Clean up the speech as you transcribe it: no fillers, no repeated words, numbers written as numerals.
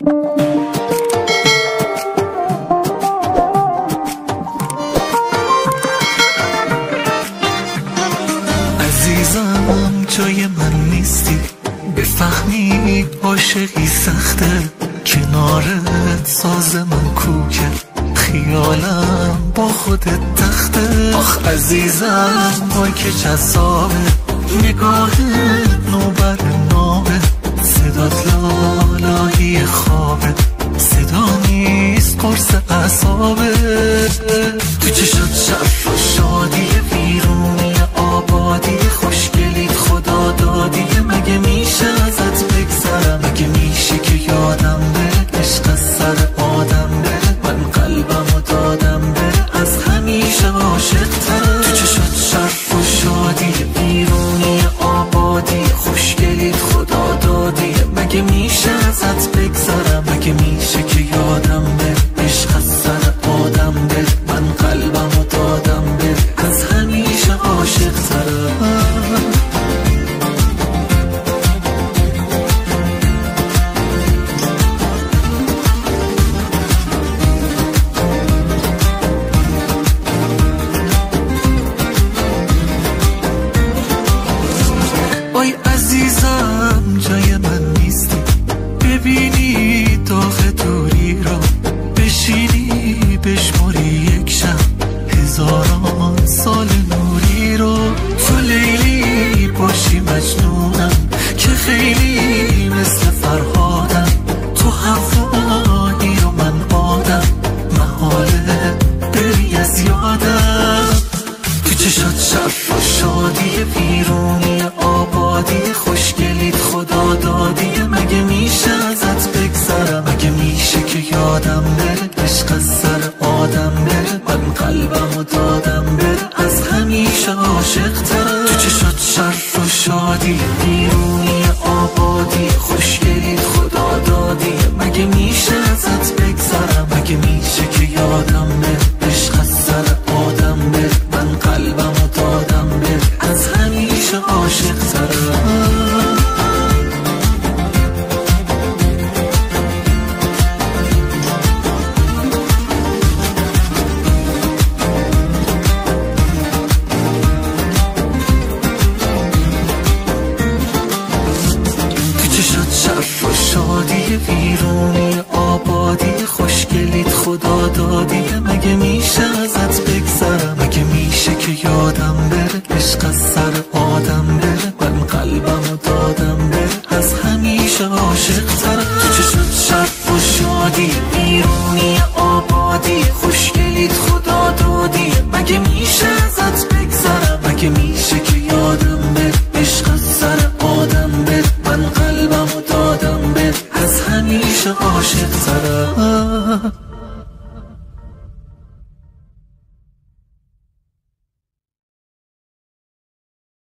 عزیزم جای من نیستی، بفهمی عاشقی سخته، کنارت ساز من کوکه، خیالم با خودت تخته. آخ عزیزم وای که جذابه، نگاهت نوبر نامه، صدات لالایی خوابه، صدا نیست قرص اعصابه. تو چشات شرف و شادی، ویرونی آبادی، خوشگلیت خدا دادی، مگه میشه ازت بگذرم؟ مگه میشه که یادم بره عشق از سر آدم بره؟ من قلبمو دادم بره، از همیشه عاشق‌ترم. تو چشات شرف و شادی، ویرونی آبادی، خوشگلیت خدا دادی، مگه میشه ازت بگذرم؟ مگه میشه که یادم بره عشق از سر آدم بره؟ من قلبمو دادم بره، از همیشه عاشق‌ترم. وای عزیزم جای من نیستی، ببینی داغ دوری رو، بشینی بشمری یک شب هزاران سال نوری رو. تو لیلی باشی مجنونم که خیلی مثل فرهادم، تو هوایی و من آدم، محاله بری از یادم. تو چشات شرف و شادی، ویرونی آبادی، خوشگلیت خدا دادی، مگه میشه ازت بگذرم؟ مگه میشه که یادم بره عشق از سر آدم بره؟ من قلبمو دادم بره، از همیشه عاشق‌ترم. تو چشات شرف و شادی، ویرونی آبادی، خوشگلیت خدا دادی، مگه میشه ازت بگذرم؟ مگه میشه که یادم بره عشق از سر آدم بره؟ من قلبمو دادم بره، از همیشه عاشق‌ترم. شرف و شادی، ویرونی آبادی، خوشگلیت خدا دادی، مگه میشه ازت بگذرم؟ مگه میشه که یادم بره عشق از سر آدم بره؟ من قلبمو دادم بره، از همیشه عاشق‌ترم. تو چشات شرف و شادی، ویرونی آبادی، خوشگلیت خدا دادی، مگه میشه ازت بگذرم؟ مگه میشه که یادم بره عشق از سر آدم بره؟ من قلبمو دادم بره، از همیشه عاشق‌ترم.